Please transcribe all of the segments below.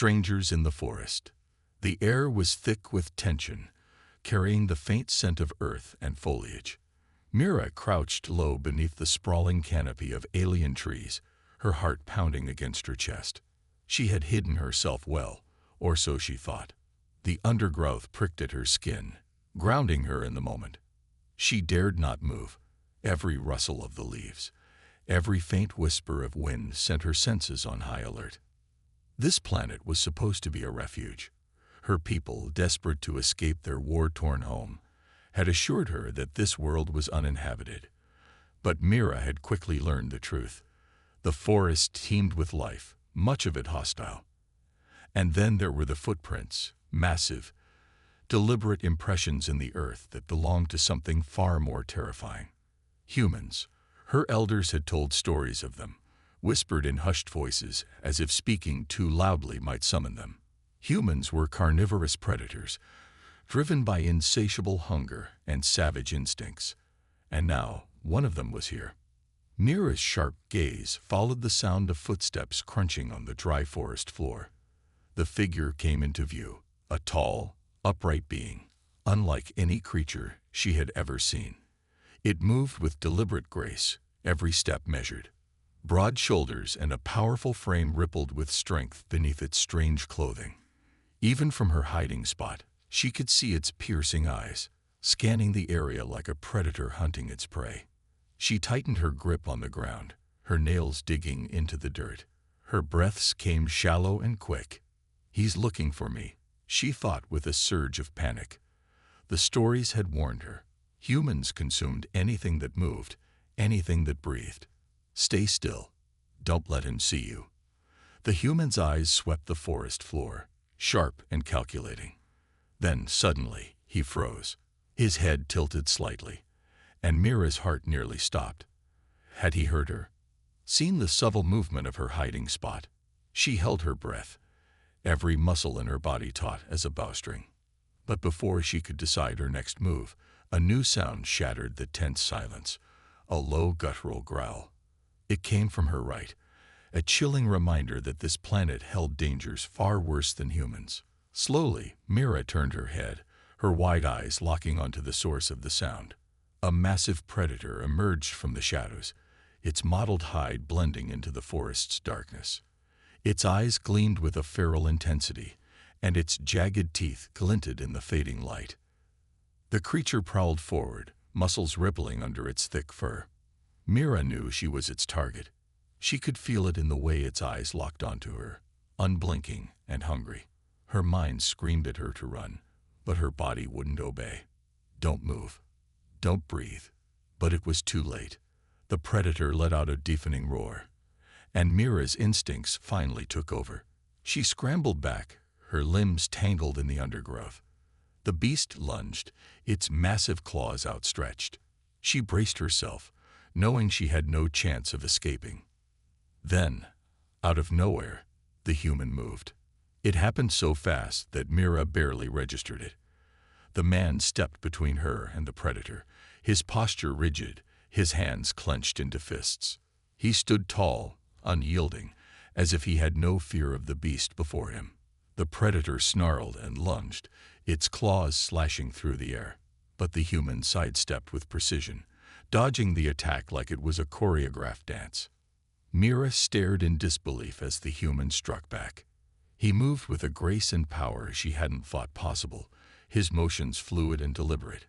Strangers in the forest. The air was thick with tension, carrying the faint scent of earth and foliage. Mira crouched low beneath the sprawling canopy of alien trees, her heart pounding against her chest. She had hidden herself well, or so she thought. The undergrowth pricked at her skin, grounding her in the moment. She dared not move. Every rustle of the leaves, every faint whisper of wind sent her senses on high alert. This planet was supposed to be a refuge. Her people, desperate to escape their war-torn home, had assured her that this world was uninhabited. But Mira had quickly learned the truth. The forest teemed with life, much of it hostile. And then there were the footprints, massive, deliberate impressions in the earth that belonged to something far more terrifying. Humans. Her elders had told stories of them, whispered in hushed voices as if speaking too loudly might summon them. Humans were carnivorous predators, driven by insatiable hunger and savage instincts. And now, one of them was here. Mira's sharp gaze followed the sound of footsteps crunching on the dry forest floor. The figure came into view, a tall, upright being, unlike any creature she had ever seen. It moved with deliberate grace, every step measured. Broad shoulders and a powerful frame rippled with strength beneath its strange clothing. Even from her hiding spot, she could see its piercing eyes, scanning the area like a predator hunting its prey. She tightened her grip on the ground, her nails digging into the dirt. Her breaths came shallow and quick. "He's looking for me," she thought with a surge of panic. The stories had warned her. Humans consumed anything that moved, anything that breathed. Stay still. Don't let him see you. The human's eyes swept the forest floor, sharp and calculating. Then, suddenly, he froze. His head tilted slightly, and Mira's heart nearly stopped. Had he heard her? Seen the subtle movement of her hiding spot? She held her breath, every muscle in her body taut as a bowstring. But before she could decide her next move, a new sound shattered the tense silence, a low guttural growl. It came from her right, a chilling reminder that this planet held dangers far worse than humans. Slowly, Mira turned her head, her wide eyes locking onto the source of the sound. A massive predator emerged from the shadows, its mottled hide blending into the forest's darkness. Its eyes gleamed with a feral intensity, and its jagged teeth glinted in the fading light. The creature prowled forward, muscles rippling under its thick fur. Mira knew she was its target. She could feel it in the way its eyes locked onto her, unblinking and hungry. Her mind screamed at her to run, but her body wouldn't obey. "Don't move. Don't breathe." But it was too late. The predator let out a deafening roar, and Mira's instincts finally took over. She scrambled back, her limbs tangled in the undergrowth. The beast lunged, its massive claws outstretched. She braced herself, knowing she had no chance of escaping. Then, out of nowhere, the human moved. It happened so fast that Mira barely registered it. The man stepped between her and the predator, his posture rigid, his hands clenched into fists. He stood tall, unyielding, as if he had no fear of the beast before him. The predator snarled and lunged, its claws slashing through the air. But the human sidestepped with precision, dodging the attack like it was a choreographed dance. Mira stared in disbelief as the human struck back. He moved with a grace and power she hadn't thought possible, his motions fluid and deliberate.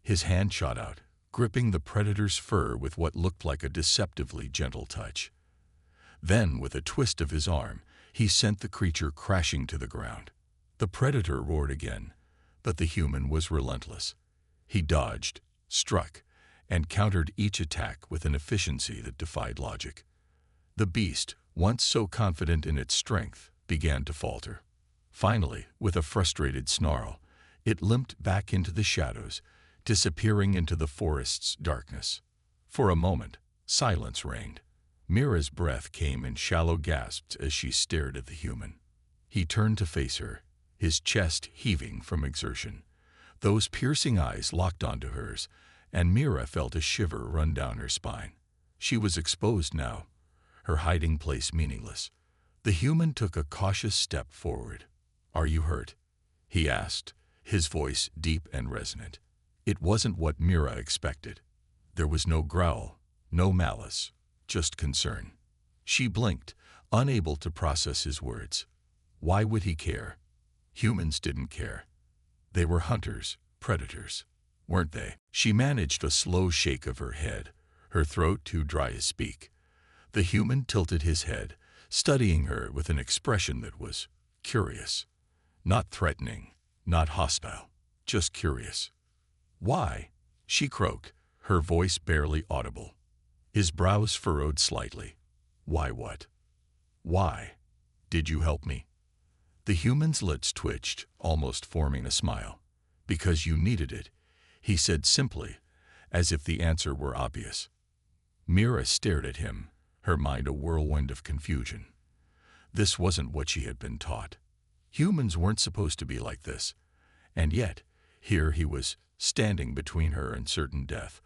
His hand shot out, gripping the predator's fur with what looked like a deceptively gentle touch. Then, with a twist of his arm, he sent the creature crashing to the ground. The predator roared again, but the human was relentless. He dodged, struck, and countered each attack with an efficiency that defied logic. The beast, once so confident in its strength, began to falter. Finally, with a frustrated snarl, it limped back into the shadows, disappearing into the forest's darkness. For a moment, silence reigned. Mira's breath came in shallow gasps as she stared at the human. He turned to face her, his chest heaving from exertion. Those piercing eyes locked onto hers, and Mira felt a shiver run down her spine. She was exposed now, her hiding place meaningless. The human took a cautious step forward. "Are you hurt?" he asked, his voice deep and resonant. It wasn't what Mira expected. There was no growl, no malice, just concern. She blinked, unable to process his words. Why would he care? Humans didn't care. They were hunters, predators, weren't they? She managed a slow shake of her head, her throat too dry to speak. The human tilted his head, studying her with an expression that was curious. Not threatening, not hostile, just curious. "Why?" she croaked, her voice barely audible. His brows furrowed slightly. "Why what? Why? Did you help me?" The human's lips twitched, almost forming a smile. "Because you needed it," he said simply, as if the answer were obvious. Mira stared at him, her mind a whirlwind of confusion. This wasn't what she had been taught. Humans weren't supposed to be like this. And yet, here he was, standing between her and certain death,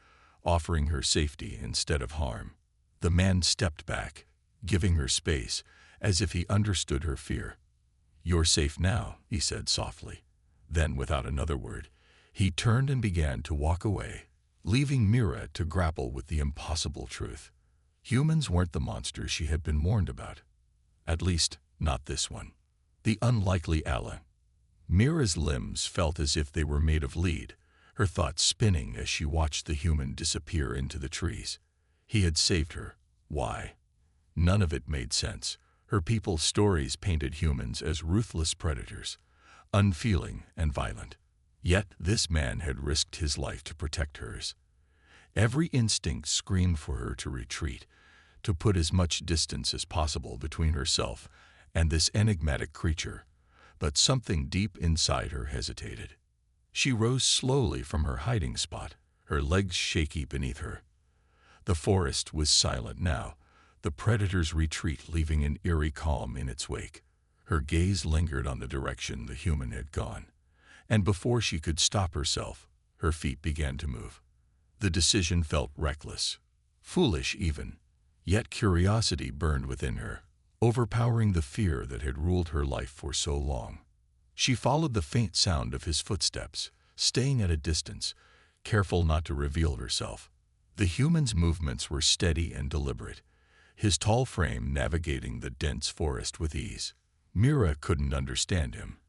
offering her safety instead of harm. The man stepped back, giving her space, as if he understood her fear. "You're safe now," he said softly. Then, without another word, he turned and began to walk away, leaving Mira to grapple with the impossible truth. Humans weren't the monsters she had been warned about. At least, not this one. The unlikely ally. Mira's limbs felt as if they were made of lead, her thoughts spinning as she watched the human disappear into the trees. He had saved her. Why? None of it made sense. Her people's stories painted humans as ruthless predators, unfeeling and violent. Yet this man had risked his life to protect hers. Every instinct screamed for her to retreat, to put as much distance as possible between herself and this enigmatic creature. But something deep inside her hesitated. She rose slowly from her hiding spot, her legs shaky beneath her. The forest was silent now, the predator's retreat leaving an eerie calm in its wake. Her gaze lingered on the direction the human had gone, and before she could stop herself, her feet began to move. The decision felt reckless, foolish even, yet curiosity burned within her, overpowering the fear that had ruled her life for so long. She followed the faint sound of his footsteps, staying at a distance, careful not to reveal herself. The human's movements were steady and deliberate, his tall frame navigating the dense forest with ease. Mira couldn't understand him,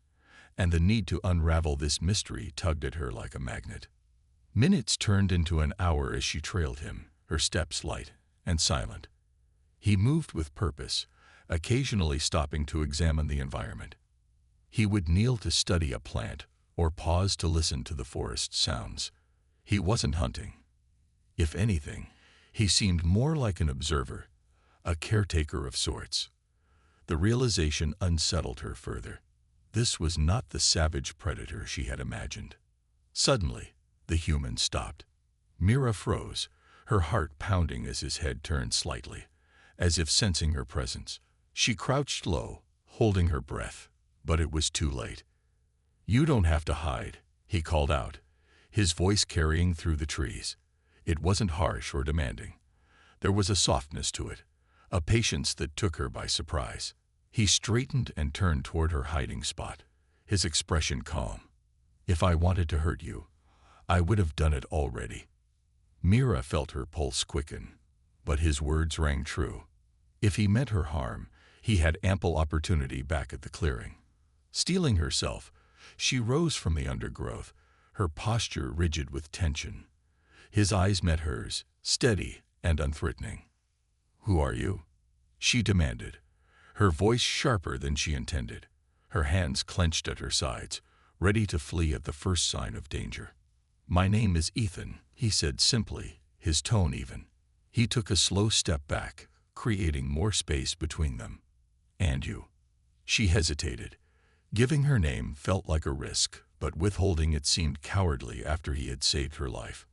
and the need to unravel this mystery tugged at her like a magnet. Minutes turned into an hour as she trailed him, her steps light and silent. He moved with purpose, occasionally stopping to examine the environment. He would kneel to study a plant or pause to listen to the forest sounds. He wasn't hunting. If anything, he seemed more like an observer, a caretaker of sorts. The realization unsettled her further. This was not the savage predator she had imagined. Suddenly, the human stopped. Mira froze, her heart pounding as his head turned slightly, as if sensing her presence. She crouched low, holding her breath, but it was too late. "You don't have to hide," he called out, his voice carrying through the trees. It wasn't harsh or demanding. There was a softness to it, a patience that took her by surprise. He straightened and turned toward her hiding spot, his expression calm. "If I wanted to hurt you, I would have done it already." Mira felt her pulse quicken, but his words rang true. If he meant her harm, he had ample opportunity back at the clearing. Steeling herself, she rose from the undergrowth, her posture rigid with tension. His eyes met hers, steady and unthreatening. "Who are you?" she demanded, her voice sharper than she intended, her hands clenched at her sides, ready to flee at the first sign of danger. "My name is Ethan," he said simply, his tone even. He took a slow step back, creating more space between them. "And you?" She hesitated. Giving her name felt like a risk, but withholding it seemed cowardly after he had saved her life.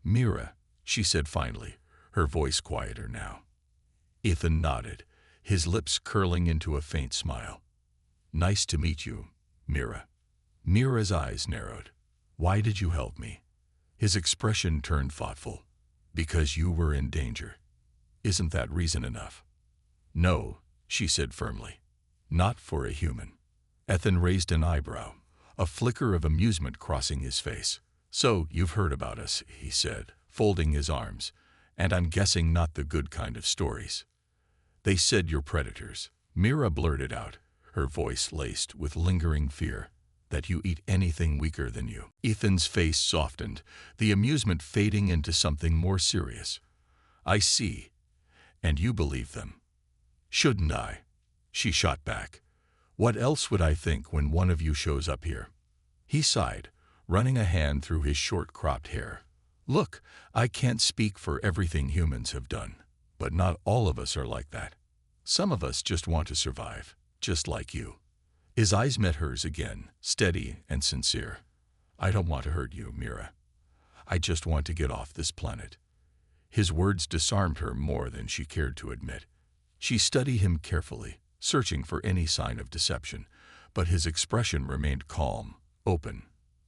"Mira," she said finally, her voice quieter now. Ethan nodded, his lips curling into a faint smile. "Nice to meet you, Mira." Mira's eyes narrowed. "Why did you help me?" His expression turned thoughtful. "Because you were in danger. Isn't that reason enough?" "No," she said firmly. Not for a human. Ethan raised an eyebrow, a flicker of amusement crossing his face. So, you've heard about us, he said, folding his arms, and I'm guessing not the good kind of stories. They said you're predators. Mira blurted out, her voice laced with lingering fear, that you eat anything weaker than you. Ethan's face softened, the amusement fading into something more serious. I see. And you believe them. Shouldn't I? She shot back. What else would I think when one of you shows up here? He sighed, running a hand through his short-cropped hair. Look, I can't speak for everything humans have done, but not all of us are like that. Some of us just want to survive, just like you. His eyes met hers again, steady and sincere. I don't want to hurt you, Mira. I just want to get off this planet. His words disarmed her more than she cared to admit. She studied him carefully, searching for any sign of deception, but his expression remained calm, open.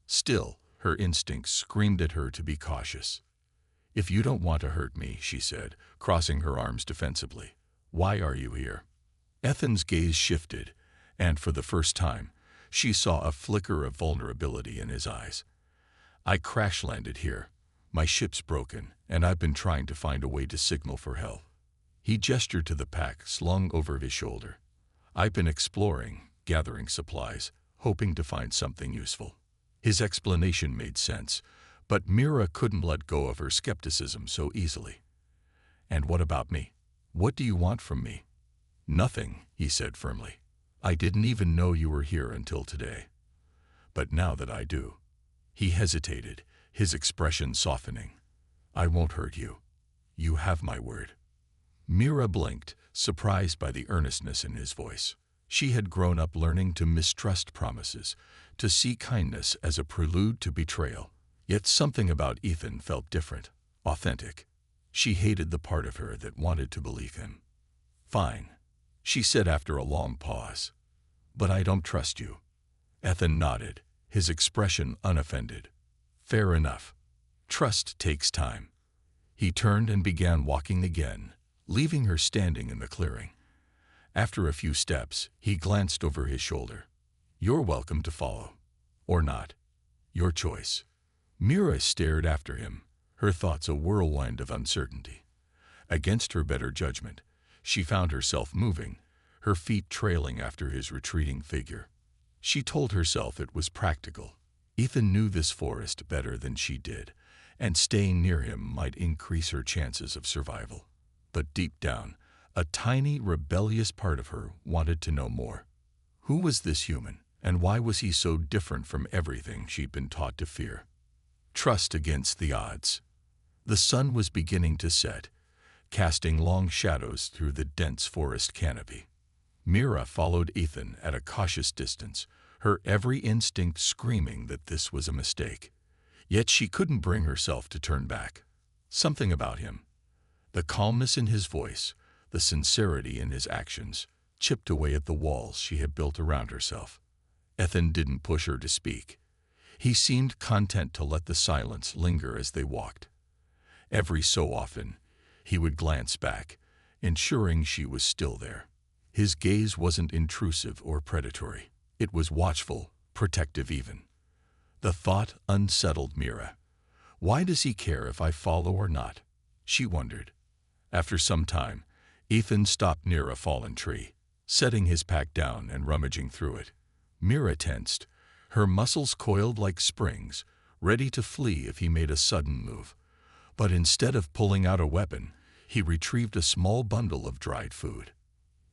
Still, her instincts screamed at her to be cautious. If you don't want to hurt me, she said, crossing her arms defensively, why are you here? Ethan's gaze shifted, and for the first time, she saw a flicker of vulnerability in his eyes. I crash-landed here. My ship's broken, and I've been trying to find a way to signal for help. He gestured to the pack slung over his shoulder. I've been exploring, gathering supplies, hoping to find something useful. His explanation made sense, but Mira couldn't let go of her skepticism so easily. And what about me? What do you want from me? Nothing, he said firmly. I didn't even know you were here until today. But now that I do. He hesitated, his expression softening. I won't hurt you. You have my word. Mira blinked, surprised by the earnestness in his voice. She had grown up learning to mistrust promises, to see kindness as a prelude to betrayal. Yet something about Ethan felt different, authentic. She hated the part of her that wanted to believe him. Fine, she said after a long pause. But I don't trust you. Ethan nodded, his expression unoffended. Fair enough. Trust takes time. He turned and began walking again, leaving her standing in the clearing. After a few steps, he glanced over his shoulder. You're welcome to follow. Or not. Your choice. Mira stared after him, her thoughts a whirlwind of uncertainty. Against her better judgment, she found herself moving, her feet trailing after his retreating figure. She told herself it was practical. Ethan knew this forest better than she did, and staying near him might increase her chances of survival. But deep down, a tiny, rebellious part of her wanted to know more. Who was this human, and why was he so different from everything she'd been taught to fear? Trust against the odds. The sun was beginning to set, casting long shadows through the dense forest canopy. Mira followed Ethan at a cautious distance, her every instinct screaming that this was a mistake. Yet she couldn't bring herself to turn back. Something about him, the calmness in his voice, the sincerity in his actions, chipped away at the walls she had built around herself. Ethan didn't push her to speak. He seemed content to let the silence linger as they walked. Every so often, he would glance back, ensuring she was still there. His gaze wasn't intrusive or predatory. It was watchful, protective even. The thought unsettled Mira. Why does he care if I follow or not? She wondered. After some time, Ethan stopped near a fallen tree, setting his pack down and rummaging through it. Mira tensed, her muscles coiled like springs, ready to flee if he made a sudden move. But instead of pulling out a weapon, he retrieved a small bundle of dried food.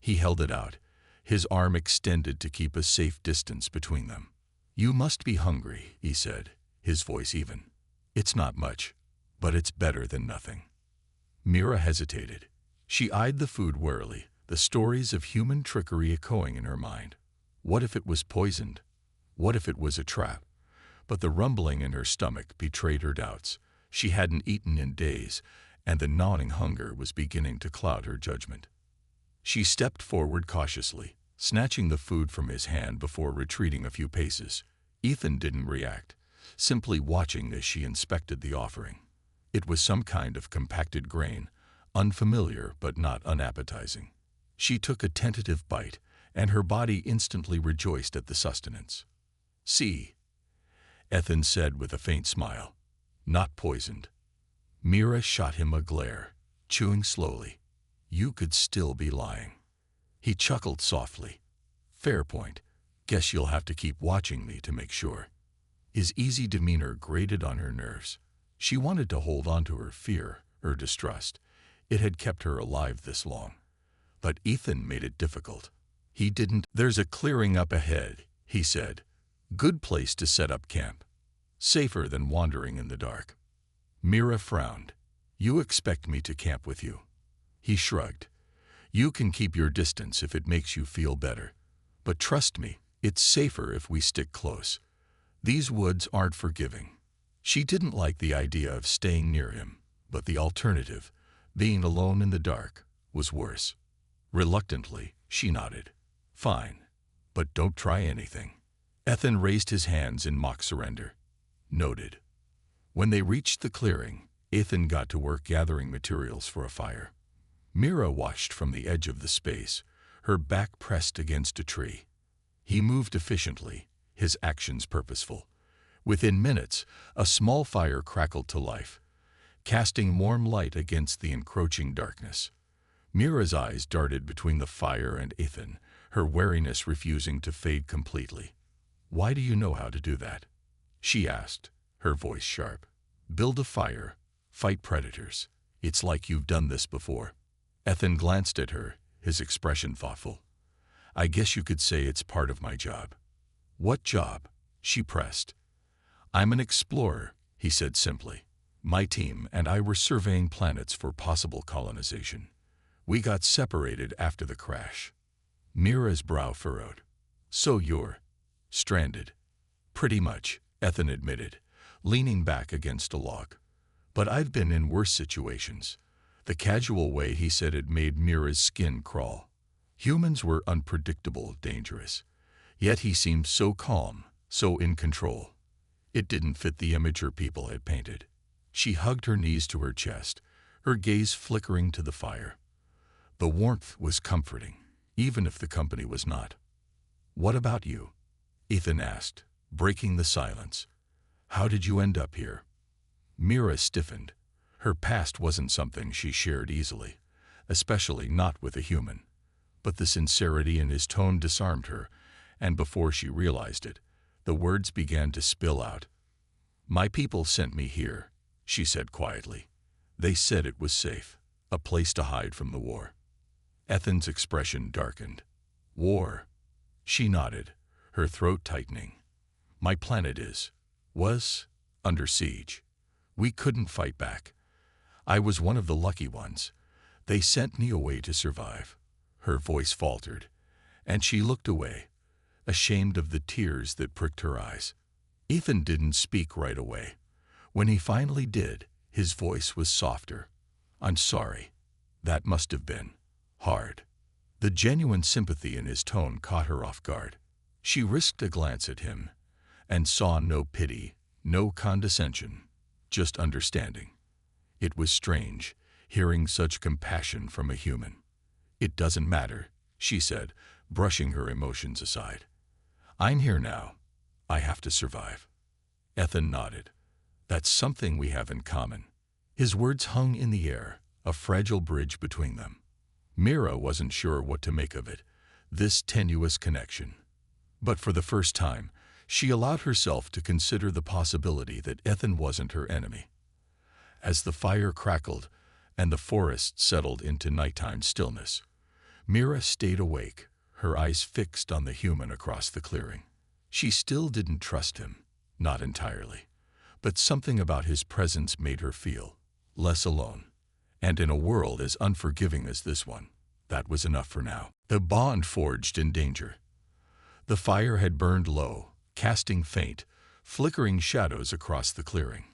He held it out, his arm extended to keep a safe distance between them. You must be hungry, he said, his voice even. It's not much, but it's better than nothing. Mira hesitated. She eyed the food warily, the stories of human trickery echoing in her mind. What if it was poisoned? What if it was a trap? But the rumbling in her stomach betrayed her doubts. She hadn't eaten in days, and the gnawing hunger was beginning to cloud her judgment. She stepped forward cautiously, snatching the food from his hand before retreating a few paces. Ethan didn't react, simply watching as she inspected the offering. It was some kind of compacted grain, unfamiliar but not unappetizing. She took a tentative bite, and her body instantly rejoiced at the sustenance. "See," Ethan said with a faint smile. "Not poisoned." Mira shot him a glare, chewing slowly. "You could still be lying." He chuckled softly. "Fair point. Guess you'll have to keep watching me to make sure." His easy demeanor grated on her nerves. She wanted to hold on to her fear, her distrust. It had kept her alive this long. But Ethan made it difficult. He didn't. "There's a clearing up ahead," he said. "Good place to set up camp. Safer than wandering in the dark." Mira frowned. "You expect me to camp with you?" He shrugged. "You can keep your distance if it makes you feel better. But trust me, it's safer if we stick close. These woods aren't forgiving." She didn't like the idea of staying near him, but the alternative, being alone in the dark, was worse. Reluctantly, she nodded. "Fine, but don't try anything." Ethan raised his hands in mock surrender. "Noted." When they reached the clearing, Ethan got to work gathering materials for a fire. Mira watched from the edge of the space, her back pressed against a tree. He moved efficiently, his actions purposeful. Within minutes, a small fire crackled to life, casting warm light against the encroaching darkness. Mira's eyes darted between the fire and Ethan, her wariness refusing to fade completely. "Why do you know how to do that?" she asked, her voice sharp. "Build a fire, fight predators. It's like you've done this before." Ethan glanced at her, his expression thoughtful. "I guess you could say it's part of my job." "What job?" she pressed. "I'm an explorer," he said simply. "My team and I were surveying planets for possible colonization. We got separated after the crash." Mira's brow furrowed. "So you're stranded?" "Pretty much," Ethan admitted, leaning back against a log. "But I've been in worse situations." The casual way he said it made Mira's skin crawl. Humans were unpredictable, dangerous. Yet he seemed so calm, so in control. It didn't fit the image her people had painted. She hugged her knees to her chest, her gaze flickering to the fire. The warmth was comforting, even if the company was not. "What about you?" Ethan asked, breaking the silence. "How did you end up here?" Mira stiffened. Her past wasn't something she shared easily, especially not with a human. But the sincerity in his tone disarmed her, and before she realized it, the words began to spill out. "My people sent me here," she said quietly. "They said it was safe, a place to hide from the war." Ethan's expression darkened. "War?" She nodded, her throat tightening. "My planet was under siege. We couldn't fight back. I was one of the lucky ones. They sent me away to survive." Her voice faltered, and she looked away, ashamed of the tears that pricked her eyes. Ethan didn't speak right away. When he finally did, his voice was softer. "I'm sorry. That must have been hard." The genuine sympathy in his tone caught her off guard. She risked a glance at him, and saw no pity, no condescension, just understanding. It was strange, hearing such compassion from a human. "It doesn't matter," she said, brushing her emotions aside. "I'm here now. I have to survive." Ethan nodded. "That's something we have in common." His words hung in the air, a fragile bridge between them. Mira wasn't sure what to make of it, this tenuous connection. But for the first time, she allowed herself to consider the possibility that Ethan wasn't her enemy. As the fire crackled and the forest settled into nighttime stillness, Mira stayed awake, her eyes fixed on the human across the clearing. She still didn't trust him, not entirely, but something about his presence made her feel less alone. And in a world as unforgiving as this one, that was enough for now. The bond forged in danger. The fire had burned low, casting faint, flickering shadows across the clearing.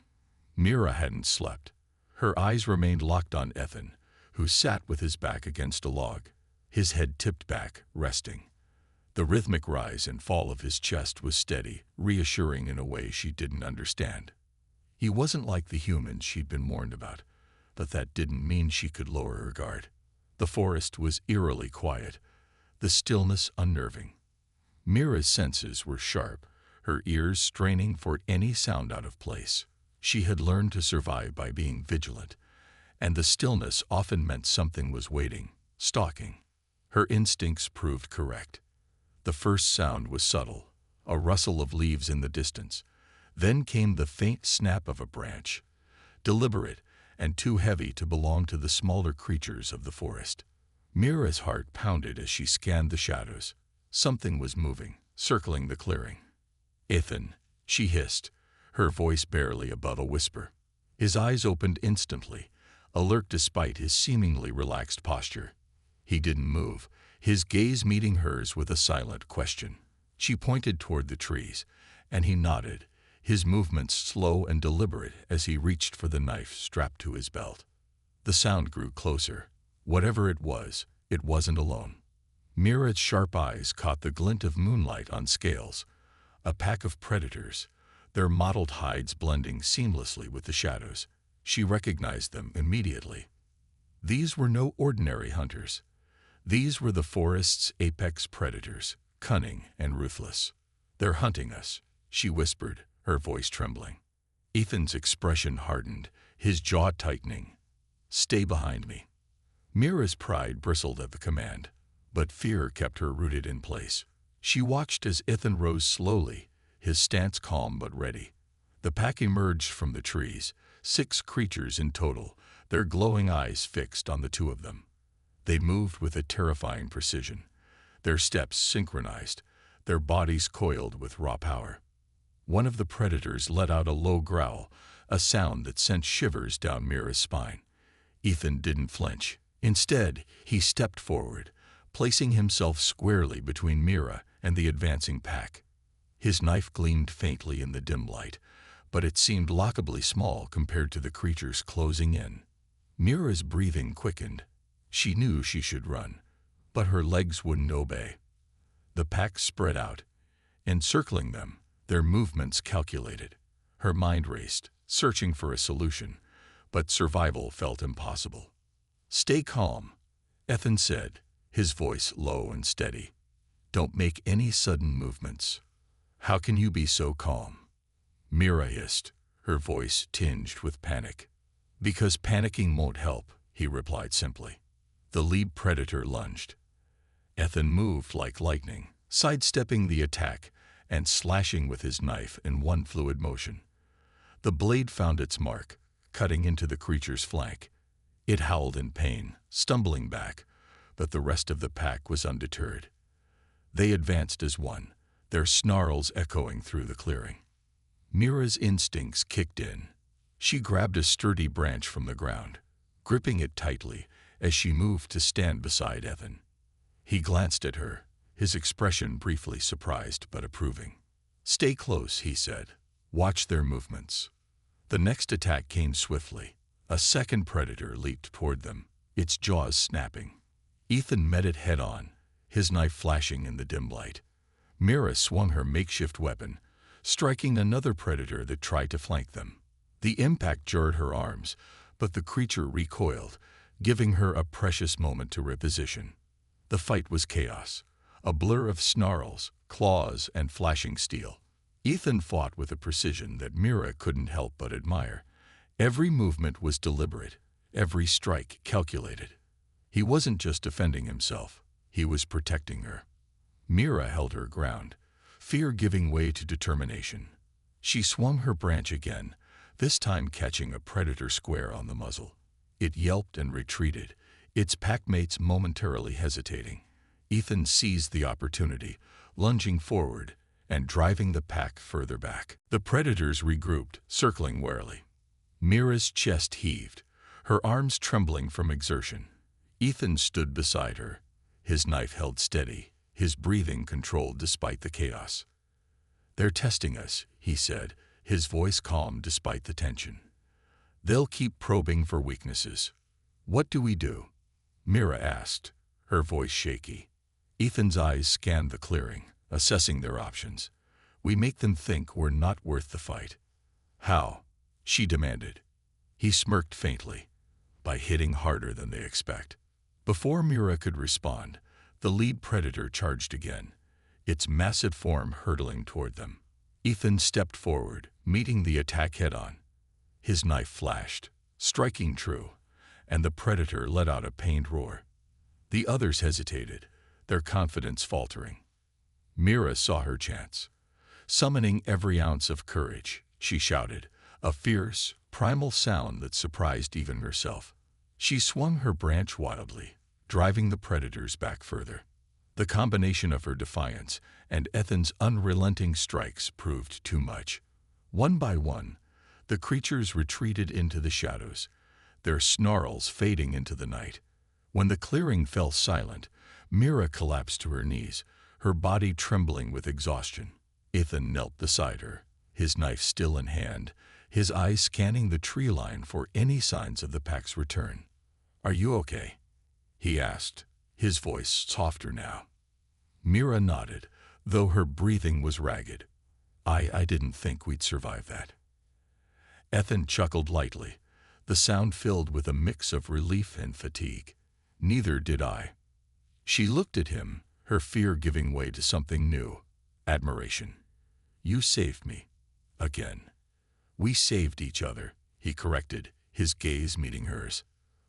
Mira hadn't slept. Her eyes remained locked on Ethan, who sat with his back against a log, his head tipped back, resting. The rhythmic rise and fall of his chest was steady, reassuring in a way she didn't understand. He wasn't like the humans she'd been warned about, but that didn't mean she could lower her guard. The forest was eerily quiet, the stillness unnerving. Mira's senses were sharp, her ears straining for any sound out of place. She had learned to survive by being vigilant, and the stillness often meant something was waiting, stalking. Her instincts proved correct. The first sound was subtle, a rustle of leaves in the distance. Then came the faint snap of a branch, deliberate and too heavy to belong to the smaller creatures of the forest. Mira's heart pounded as she scanned the shadows. Something was moving, circling the clearing. "Ethan," she hissed, her voice barely above a whisper. His eyes opened instantly, alert despite his seemingly relaxed posture. He didn't move, his gaze meeting hers with a silent question. She pointed toward the trees, and he nodded, his movements slow and deliberate as he reached for the knife strapped to his belt. The sound grew closer. Whatever it wasn't alone. Mira's sharp eyes caught the glint of moonlight on scales, a pack of predators, their mottled hides blending seamlessly with the shadows. She recognized them immediately. These were no ordinary hunters. These were the forest's apex predators, cunning and ruthless. "They're hunting us," she whispered, her voice trembling. Ethan's expression hardened, his jaw tightening. "Stay behind me." Mira's pride bristled at the command, but fear kept her rooted in place. She watched as Ethan rose slowly, his stance calm but ready. The pack emerged from the trees, 6 creatures in total, their glowing eyes fixed on the 2 of them. They moved with a terrifying precision, their steps synchronized, their bodies coiled with raw power. One of the predators let out a low growl, a sound that sent shivers down Mira's spine. Ethan didn't flinch. Instead, he stepped forward, placing himself squarely between Mira and the advancing pack. His knife gleamed faintly in the dim light, but it seemed laughably small compared to the creatures closing in. Mira's breathing quickened. She knew she should run, but her legs wouldn't obey. The pack spread out, encircling them, their movements calculated. Her mind raced, searching for a solution, but survival felt impossible. "Stay calm," Ethan said, his voice low and steady. "Don't make any sudden movements." "How can you be so calm?" Mira hissed, her voice tinged with panic. "Because panicking won't help," he replied simply. The lead predator lunged. Ethan moved like lightning, sidestepping the attack and slashing with his knife in one fluid motion. The blade found its mark, cutting into the creature's flank. It howled in pain, stumbling back, but the rest of the pack was undeterred. They advanced as one, their snarls echoing through the clearing. Mira's instincts kicked in. She grabbed a sturdy branch from the ground, gripping it tightly as she moved to stand beside Ethan. He glanced at her, his expression briefly surprised but approving. "Stay close," he said. "Watch their movements." The next attack came swiftly. A second predator leaped toward them, its jaws snapping. Ethan met it head-on, his knife flashing in the dim light. Mira swung her makeshift weapon, striking another predator that tried to flank them. The impact jarred her arms, but the creature recoiled, giving her a precious moment to reposition. The fight was chaos, a blur of snarls, claws, and flashing steel. Ethan fought with a precision that Mira couldn't help but admire. Every movement was deliberate, every strike calculated. He wasn't just defending himself, he was protecting her. Mira held her ground, fear giving way to determination. She swung her branch again, this time catching a predator square on the muzzle. It yelped and retreated, its packmates momentarily hesitating. Ethan seized the opportunity, lunging forward and driving the pack further back. The predators regrouped, circling warily. Mira's chest heaved, her arms trembling from exertion. Ethan stood beside her, his knife held steady, his breathing controlled despite the chaos. "They're testing us," he said, his voice calm despite the tension. "They'll keep probing for weaknesses." "What do we do?" Mira asked, her voice shaky. Ethan's eyes scanned the clearing, assessing their options. "We make them think we're not worth the fight." "How?" she demanded. He smirked faintly. "By hitting harder than they expect." Before Mira could respond, the lead predator charged again, its massive form hurtling toward them. Ethan stepped forward, meeting the attack head-on. His knife flashed, striking true, and the predator let out a pained roar. The others hesitated, their confidence faltering. Mira saw her chance. Summoning every ounce of courage, she shouted, a fierce, primal sound that surprised even herself. She swung her branch wildly, driving the predators back further. The combination of her defiance and Ethan's unrelenting strikes proved too much. One by one, the creatures retreated into the shadows, their snarls fading into the night. When the clearing fell silent, Mira collapsed to her knees, her body trembling with exhaustion. Ethan knelt beside her, his knife still in hand, his eyes scanning the tree line for any signs of the pack's return. "Are you okay?" he asked, his voice softer now. Mira nodded, though her breathing was ragged. I didn't think we'd survive that." Ethan chuckled lightly, the sound filled with a mix of relief and fatigue. "Neither did I." She looked at him, her fear giving way to something new, admiration. "You saved me. Again." "We saved each other," he corrected, his gaze meeting hers.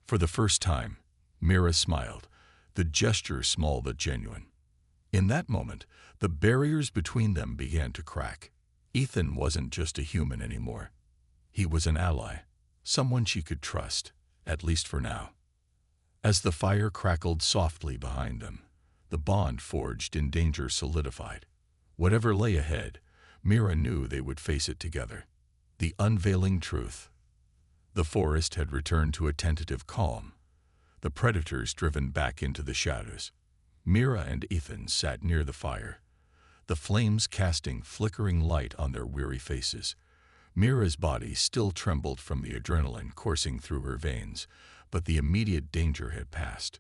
For the first time, Mira smiled, the gesture small but genuine. In that moment, the barriers between them began to crack. Ethan wasn't just a human anymore. He was an ally, someone she could trust, at least for now. As the fire crackled softly behind them, the bond forged in danger solidified. Whatever lay ahead, Mira knew they would face it together. The unveiling truth. The forest had returned to a tentative calm, the predators driven back into the shadows. Mira and Ethan sat near the fire, the flames casting flickering light on their weary faces. Mira's body still trembled from the adrenaline coursing through her veins, but the immediate danger had passed.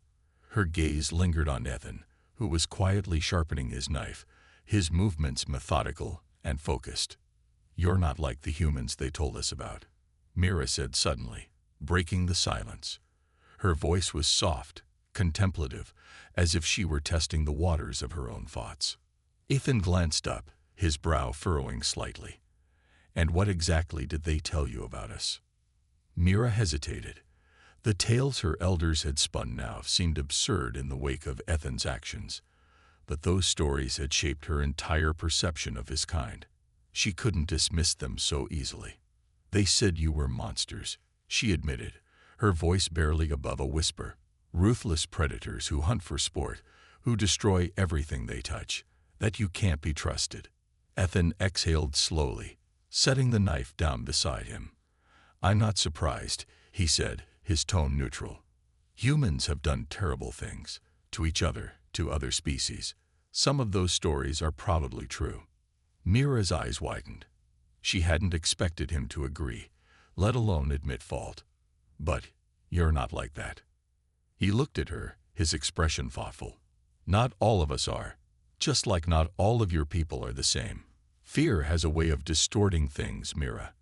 Her gaze lingered on Ethan, who was quietly sharpening his knife, his movements methodical and focused. "You're not like the humans they told us about," Mira said suddenly, breaking the silence. Her voice was soft, contemplative, as if she were testing the waters of her own thoughts. Ethan glanced up, his brow furrowing slightly. "And what exactly did they tell you about us?" Mira hesitated. The tales her elders had spun now seemed absurd in the wake of Ethan's actions, but those stories had shaped her entire perception of his kind. She couldn't dismiss them so easily. "They said you were monsters," she admitted, her voice barely above a whisper. "Ruthless predators who hunt for sport, who destroy everything they touch, that you can't be trusted." Ethan exhaled slowly, setting the knife down beside him. "I'm not surprised," he said, his tone neutral. "Humans have done terrible things, to each other, to other species. Some of those stories are probably true." Mira's eyes widened. She hadn't expected him to agree, let alone admit fault. "But you're not like that." He looked at her, his expression thoughtful. "Not all of us are, just like not all of your people are the same. Fear has a way of distorting things, Mira.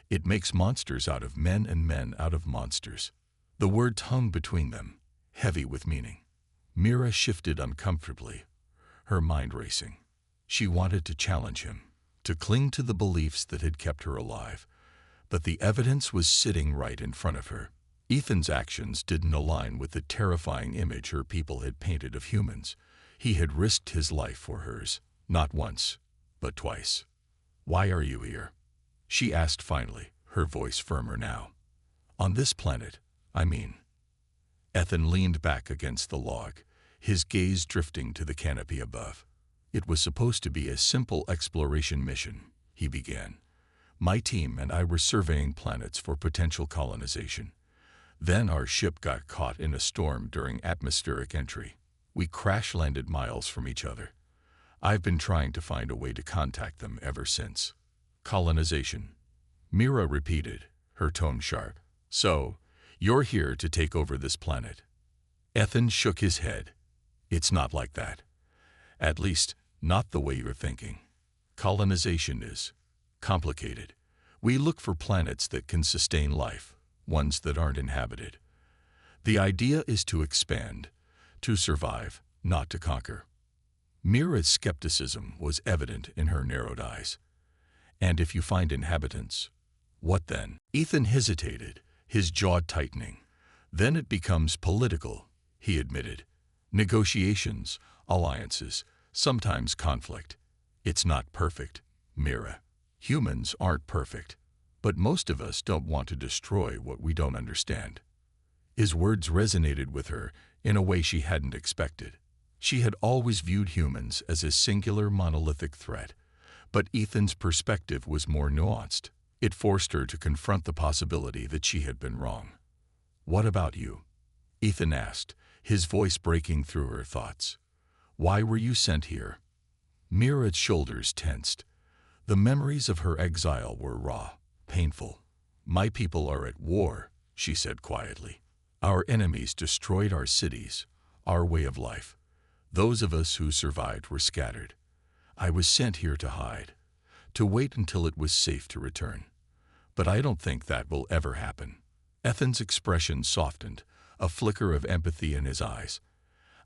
It makes monsters out of men and men out of monsters." The words hung between them, heavy with meaning. Mira shifted uncomfortably, her mind racing. She wanted to challenge him, to cling to the beliefs that had kept her alive. But the evidence was sitting right in front of her. Ethan's actions didn't align with the terrifying image her people had painted of humans. He had risked his life for hers, not once, but twice. "Why are you here?" she asked finally, her voice firmer now. "On this planet, I mean." Ethan leaned back against the log, his gaze drifting to the canopy above. "It was supposed to be a simple exploration mission," he began. "My team and I were surveying planets for potential colonization. Then our ship got caught in a storm during atmospheric entry. We crash-landed miles from each other. I've been trying to find a way to contact them ever since." "Colonization," Mira repeated, her tone sharp. "So, you're here to take over this planet?" Ethan shook his head. "It's not like that. At least, not the way you're thinking. Colonization is complicated. We look for planets that can sustain life, ones that aren't inhabited. The idea is to expand, to survive, not to conquer. Mira's skepticism was evident in her narrowed eyes. And if you find inhabitants, what then? Ethan hesitated, his jaw tightening. Then it becomes political, he admitted. Negotiations, alliances, sometimes conflict. It's not perfect, Mira. Humans aren't perfect. But most of us don't want to destroy what we don't understand. His words resonated with her in a way she hadn't expected. She had always viewed humans as a singular monolithic threat, but Ethan's perspective was more nuanced. It forced her to confront the possibility that she had been wrong. "What about you?" Ethan asked, his voice breaking through her thoughts. "Why were you sent here?" Mira's shoulders tensed. The memories of her exile were raw, painful. "My people are at war," she said quietly. "Our enemies destroyed our cities, our way of life. Those of us who survived were scattered. I was sent here to hide, to wait until it was safe to return. But I don't think that will ever happen." Ethan's expression softened, a flicker of empathy in his eyes.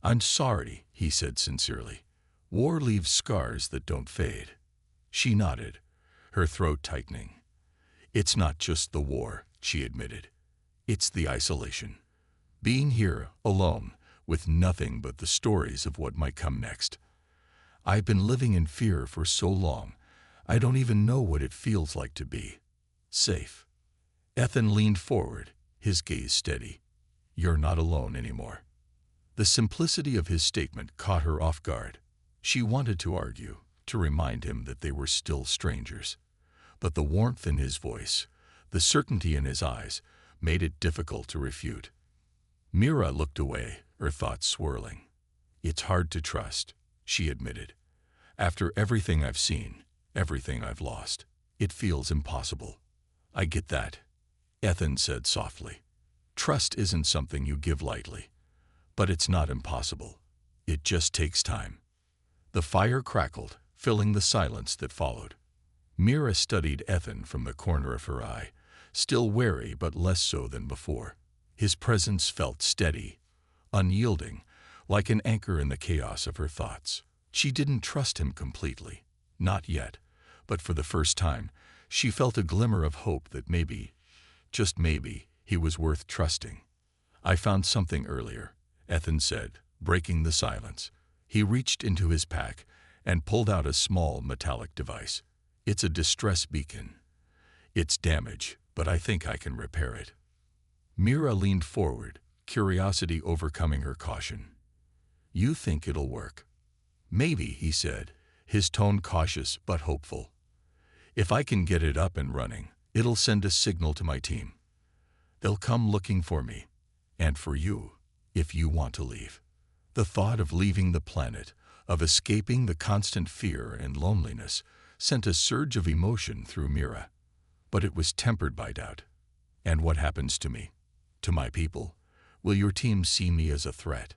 "I'm sorry," he said sincerely. "War leaves scars that don't fade." She nodded, her throat tightening. "It's not just the war," she admitted. "It's the isolation. Being here, alone, with nothing but the stories of what might come next. I've been living in fear for so long, I don't even know what it feels like to be safe." Ethan leaned forward, his gaze steady. "You're not alone anymore." The simplicity of his statement caught her off guard. She wanted to argue, to remind him that they were still strangers. But the warmth in his voice, the certainty in his eyes, made it difficult to refute. Mira looked away, her thoughts swirling. "It's hard to trust," she admitted. "After everything I've seen, everything I've lost, it feels impossible." "I get that," Ethan said softly. "Trust isn't something you give lightly. But it's not impossible. It just takes time." The fire crackled, filling the silence that followed. Mira studied Ethan from the corner of her eye, still wary but less so than before. His presence felt steady, unyielding, like an anchor in the chaos of her thoughts. She didn't trust him completely, not yet, but for the first time, she felt a glimmer of hope that maybe, just maybe, he was worth trusting. "I found something earlier," Ethan said, breaking the silence. He reached into his pack and pulled out a small metallic device. "It's a distress beacon. It's damaged, but I think I can repair it." Mira leaned forward, curiosity overcoming her caution. "You think it'll work?" "Maybe," he said, his tone cautious but hopeful. "If I can get it up and running, it'll send a signal to my team. They'll come looking for me, and for you, if you want to leave." The thought of leaving the planet, of escaping the constant fear and loneliness, sent a surge of emotion through Mira. But it was tempered by doubt. "And what happens to me? To my people? Will your team see me as a threat?"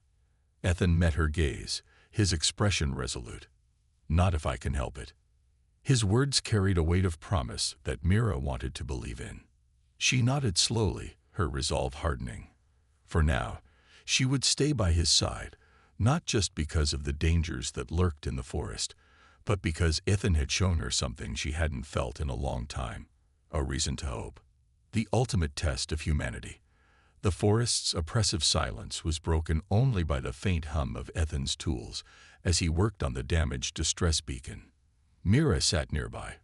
Ethan met her gaze, his expression resolute. "Not if I can help it." His words carried a weight of promise that Mira wanted to believe in. She nodded slowly, her resolve hardening. For now, she would stay by his side, not just because of the dangers that lurked in the forest, but because Ethan had shown her something she hadn't felt in a long time, a reason to hope. The ultimate test of humanity. The forest's oppressive silence was broken only by the faint hum of Ethan's tools as he worked on the damaged distress beacon. Mira sat nearby,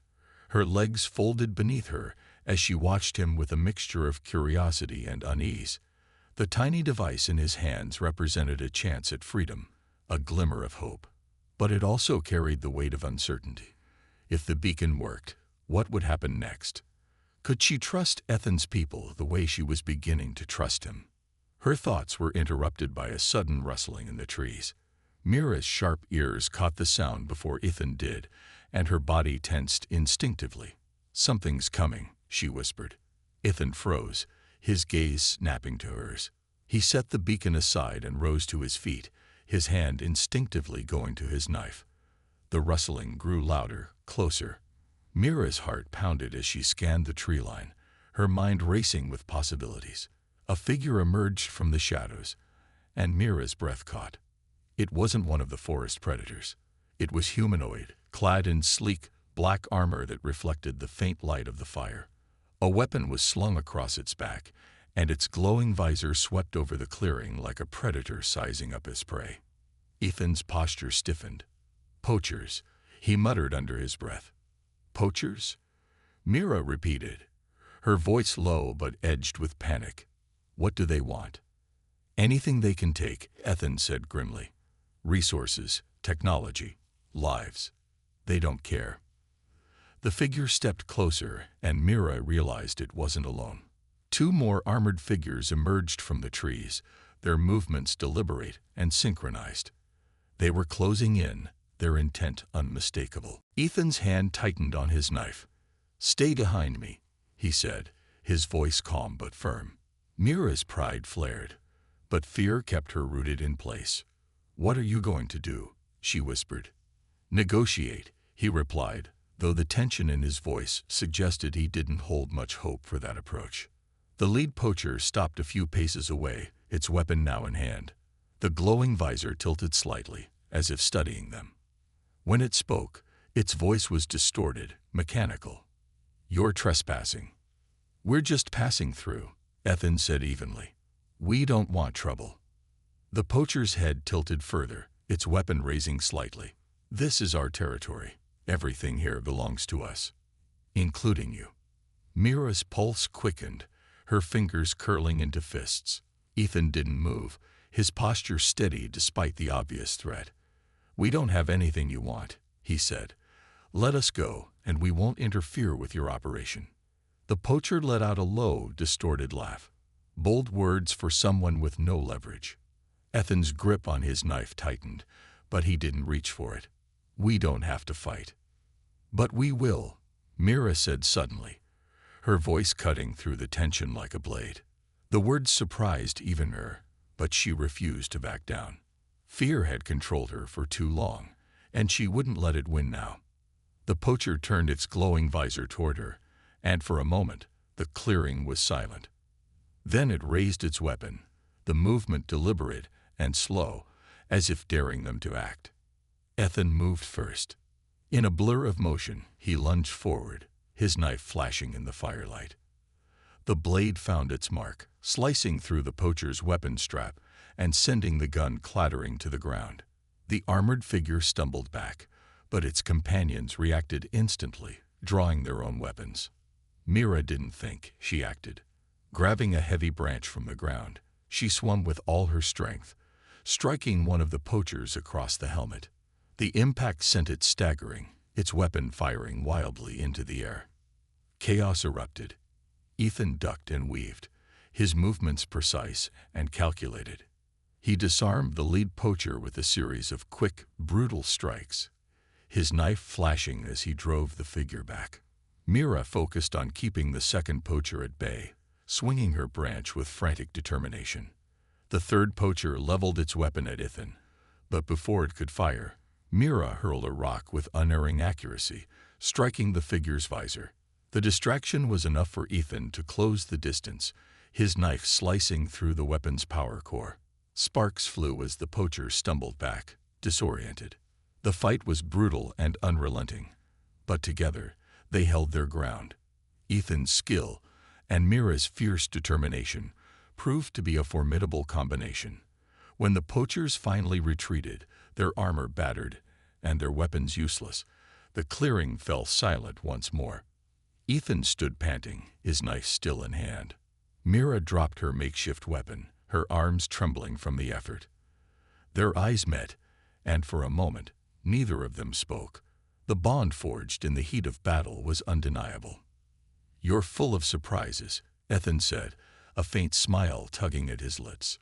her legs folded beneath her as she watched him with a mixture of curiosity and unease. The tiny device in his hands represented a chance at freedom, a glimmer of hope. But it also carried the weight of uncertainty. If the beacon worked, what would happen next? Could she trust Ethan's people the way she was beginning to trust him? Her thoughts were interrupted by a sudden rustling in the trees. Mira's sharp ears caught the sound before Ethan did, and her body tensed instinctively. "Something's coming," she whispered. Ethan froze, his gaze snapping to hers. He set the beacon aside and rose to his feet, his hand instinctively going to his knife. The rustling grew louder, closer. Mira's heart pounded as she scanned the tree line, her mind racing with possibilities. A figure emerged from the shadows, and Mira's breath caught. It wasn't one of the forest predators. It was humanoid, clad in sleek, black armor that reflected the faint light of the fire. A weapon was slung across its back, and its glowing visor swept over the clearing like a predator sizing up his prey. Ethan's posture stiffened. "Poachers," he muttered under his breath. "Poachers?" Mira repeated, her voice low but edged with panic. "What do they want?" "Anything they can take," Ethan said grimly. "Resources, technology, lives. They don't care." The figure stepped closer, and Mira realized it wasn't alone. Two more armored figures emerged from the trees, their movements deliberate and synchronized. They were closing in, their intent unmistakable. Ethan's hand tightened on his knife. "Stay behind me," he said, his voice calm but firm. Mira's pride flared, but fear kept her rooted in place. "What are you going to do?" she whispered. "Negotiate," he replied, though the tension in his voice suggested he didn't hold much hope for that approach. The lead poacher stopped a few paces away, its weapon now in hand. The glowing visor tilted slightly, as if studying them. When it spoke, its voice was distorted, mechanical. "You're trespassing." "We're just passing through," Ethan said evenly. "We don't want trouble." The poacher's head tilted further, its weapon raising slightly. "This is our territory. Everything here belongs to us, including you." Mira's pulse quickened, her fingers curling into fists. Ethan didn't move, his posture steady despite the obvious threat. "We don't have anything you want," he said. "Let us go, and we won't interfere with your operation." The poacher let out a low, distorted laugh. Bold words for someone with no leverage. Ethan's grip on his knife tightened, but he didn't reach for it. "We don't have to fight." "But we will," Mira said suddenly, her voice cutting through the tension like a blade. The words surprised even her, but she refused to back down. Fear had controlled her for too long, and she wouldn't let it win now. The poacher turned its glowing visor toward her, and for a moment, the clearing was silent. Then it raised its weapon, the movement deliberate and slow, as if daring them to act. Ethan moved first. In a blur of motion, he lunged forward, his knife flashing in the firelight. The blade found its mark, slicing through the poacher's weapon strap and sending the gun clattering to the ground. The armored figure stumbled back, but its companions reacted instantly, drawing their own weapons. Mira didn't think, she acted. Grabbing a heavy branch from the ground, she swung with all her strength, striking one of the poachers across the helmet. The impact sent it staggering, its weapon firing wildly into the air. Chaos erupted. Ethan ducked and weaved, his movements precise and calculated. He disarmed the lead poacher with a series of quick, brutal strikes, his knife flashing as he drove the figure back. Mira focused on keeping the second poacher at bay, swinging her branch with frantic determination. The third poacher leveled its weapon at Ethan, but before it could fire, Mira hurled a rock with unerring accuracy, striking the figure's visor. The distraction was enough for Ethan to close the distance, his knife slicing through the weapon's power core. Sparks flew as the poacher stumbled back, disoriented. The fight was brutal and unrelenting, but together they held their ground. Ethan's skill and Mira's fierce determination proved to be a formidable combination. When the poachers finally retreated, their armor battered and their weapons useless, the clearing fell silent once more. Ethan stood panting, his knife still in hand. Mira dropped her makeshift weapon, her arms trembling from the effort. Their eyes met, and for a moment, neither of them spoke. The bond forged in the heat of battle was undeniable. "You're full of surprises," Ethan said, a faint smile tugging at his lips.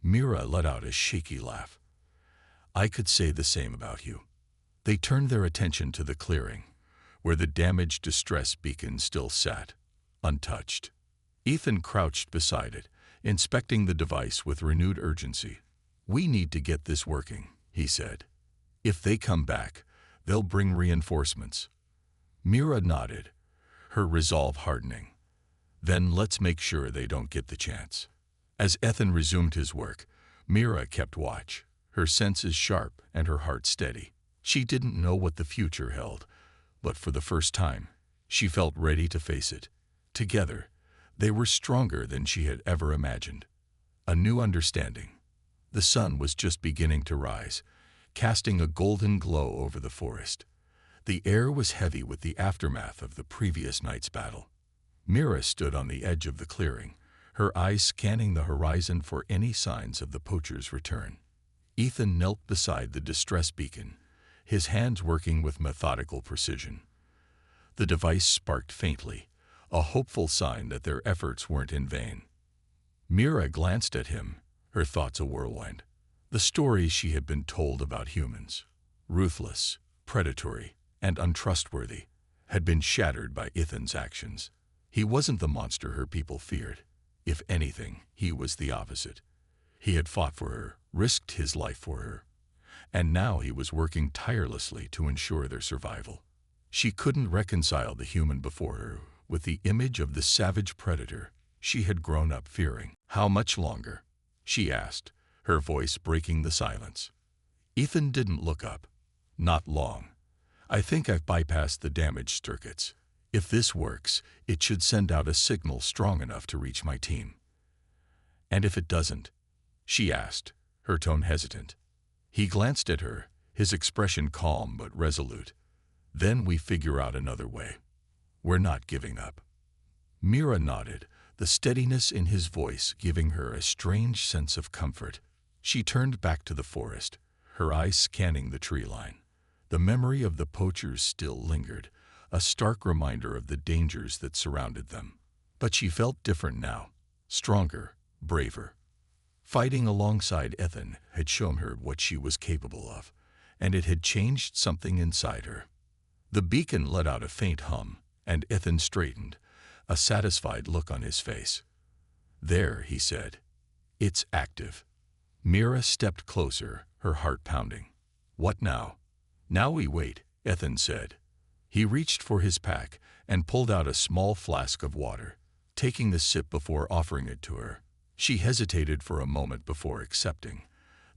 Mira let out a shaky laugh. "I could say the same about you." They turned their attention to the clearing, where the damaged distress beacon still sat, untouched. Ethan crouched beside it, inspecting the device with renewed urgency. "We need to get this working," he said. "If they come back, they'll bring reinforcements." Mira nodded, her resolve hardening. "Then let's make sure they don't get the chance." As Ethan resumed his work, Mira kept watch, her senses sharp and her heart steady. She didn't know what the future held, but for the first time, she felt ready to face it. Together, they were stronger than she had ever imagined. A new understanding. The sun was just beginning to rise, casting a golden glow over the forest. The air was heavy with the aftermath of the previous night's battle. Mira stood on the edge of the clearing, her eyes scanning the horizon for any signs of the poachers' return. Ethan knelt beside the distress beacon, his hands working with methodical precision. The device sparked faintly, a hopeful sign that their efforts weren't in vain. Mira glanced at him, her thoughts a whirlwind. The stories she had been told about humans, ruthless, predatory, and untrustworthy, had been shattered by Ethan's actions. He wasn't the monster her people feared. If anything, he was the opposite. He had fought for her, risked his life for her, and now he was working tirelessly to ensure their survival. She couldn't reconcile the human before her with the image of the savage predator she had grown up fearing. "How much longer?" she asked, her voice breaking the silence. Ethan didn't look up. "Not long. I think I've bypassed the damaged circuits. If this works, it should send out a signal strong enough to reach my team." "And if it doesn't?" she asked, her tone hesitant. He glanced at her, his expression calm but resolute. "Then we figure out another way. We're not giving up." Mira nodded, the steadiness in his voice giving her a strange sense of comfort. She turned back to the forest, her eyes scanning the tree line. The memory of the poachers still lingered, a stark reminder of the dangers that surrounded them. But she felt different now, stronger, braver. Fighting alongside Ethan had shown her what she was capable of, and it had changed something inside her. The beacon let out a faint hum, and Ethan straightened, a satisfied look on his face. "There," he said. "It's active." Mira stepped closer, her heart pounding. "What now?" "Now we wait," Ethan said. He reached for his pack and pulled out a small flask of water, taking the sip before offering it to her. She hesitated for a moment before accepting,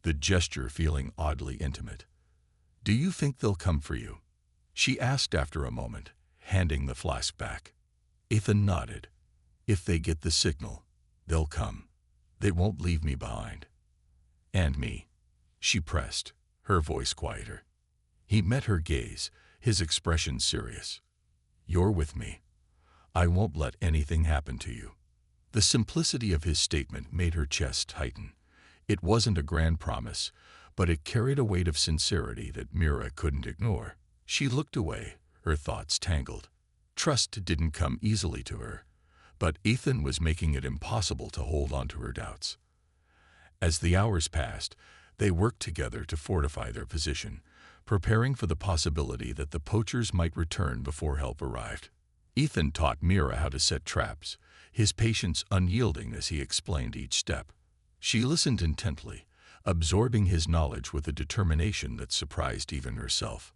the gesture feeling oddly intimate. "Do you think they'll come for you?" she asked after a moment, handing the flask back. Ethan nodded. "If they get the signal, they'll come. They won't leave me behind." "And me," she pressed, her voice quieter. He met her gaze, his expression serious. "You're with me. I won't let anything happen to you." The simplicity of his statement made her chest tighten. It wasn't a grand promise, but it carried a weight of sincerity that Mira couldn't ignore. She looked away, her thoughts tangled. Trust didn't come easily to her, but Ethan was making it impossible to hold on to her doubts. As the hours passed, they worked together to fortify their position, preparing for the possibility that the poachers might return before help arrived. Ethan taught Mira how to set traps, his patience unyielding as he explained each step. She listened intently, absorbing his knowledge with a determination that surprised even herself.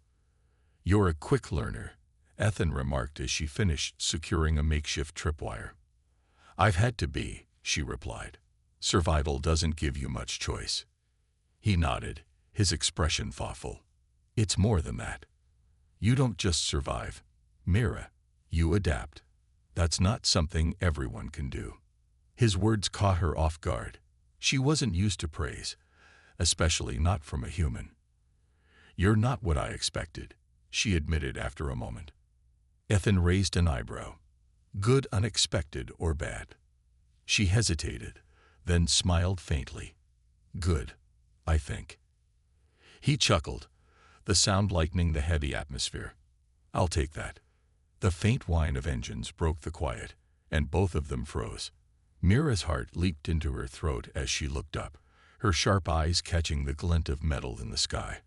"You're a quick learner," Ethan remarked as she finished securing a makeshift tripwire. "I've had to be," she replied. "Survival doesn't give you much choice." He nodded, his expression thoughtful. "It's more than that. You don't just survive, Mira, you adapt. That's not something everyone can do." His words caught her off guard. She wasn't used to praise, especially not from a human. "You're not what I expected," she admitted after a moment. Ethan raised an eyebrow. "Good, unexpected, or bad?" She hesitated, then smiled faintly. "Good, I think." He chuckled, the sound lightening the heavy atmosphere. "I'll take that." The faint whine of engines broke the quiet, and both of them froze. Mira's heart leaped into her throat as she looked up, her sharp eyes catching the glint of metal in the sky.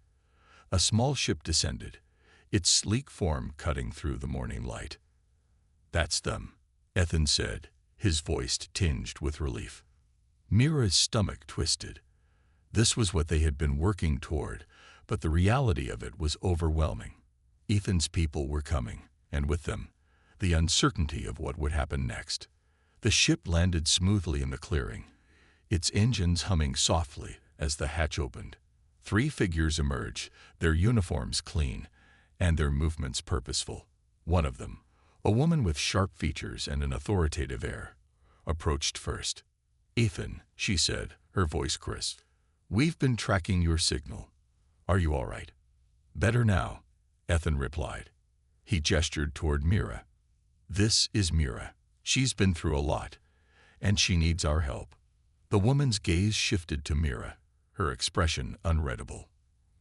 A small ship descended, its sleek form cutting through the morning light. "That's them," Ethan said, his voice tinged with relief. Mira's stomach twisted. This was what they had been working toward, but the reality of it was overwhelming. Ethan's people were coming, and with them, the uncertainty of what would happen next. The ship landed smoothly in the clearing, its engines humming softly as the hatch opened. 3 figures emerged, their uniforms clean, and their movements purposeful. One of them, a woman with sharp features and an authoritative air, approached first. "Ethan," she said, her voice crisp, "we've been tracking your signal. Are you all right?" "Better now," Ethan replied. He gestured toward Mira. "This is Mira. She's been through a lot, and she needs our help." The woman's gaze shifted to Mira, her expression unreadable.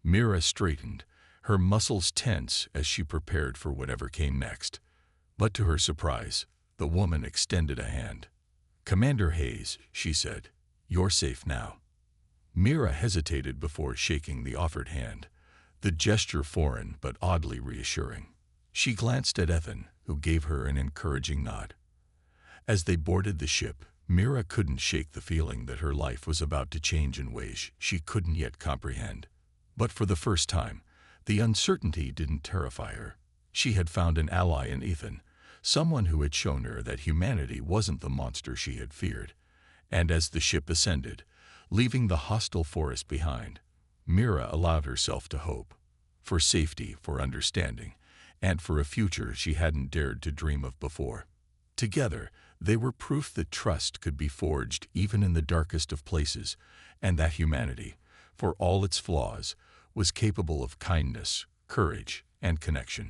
Mira straightened, her muscles tense as she prepared for whatever came next. But to her surprise, the woman extended a hand. "Commander Hayes," she said, "you're safe now." Mira hesitated before shaking the offered hand, the gesture foreign but oddly reassuring. She glanced at Ethan, who gave her an encouraging nod. As they boarded the ship, Mira couldn't shake the feeling that her life was about to change in ways she couldn't yet comprehend. But for the first time, the uncertainty didn't terrify her. She had found an ally in Ethan, someone who had shown her that humanity wasn't the monster she had feared. And as the ship ascended, leaving the hostile forest behind, Mira allowed herself to hope. For safety, for understanding, and for a future she hadn't dared to dream of before. Together, they were proof that trust could be forged even in the darkest of places, and that humanity, for all its flaws, was capable of kindness, courage, and connection.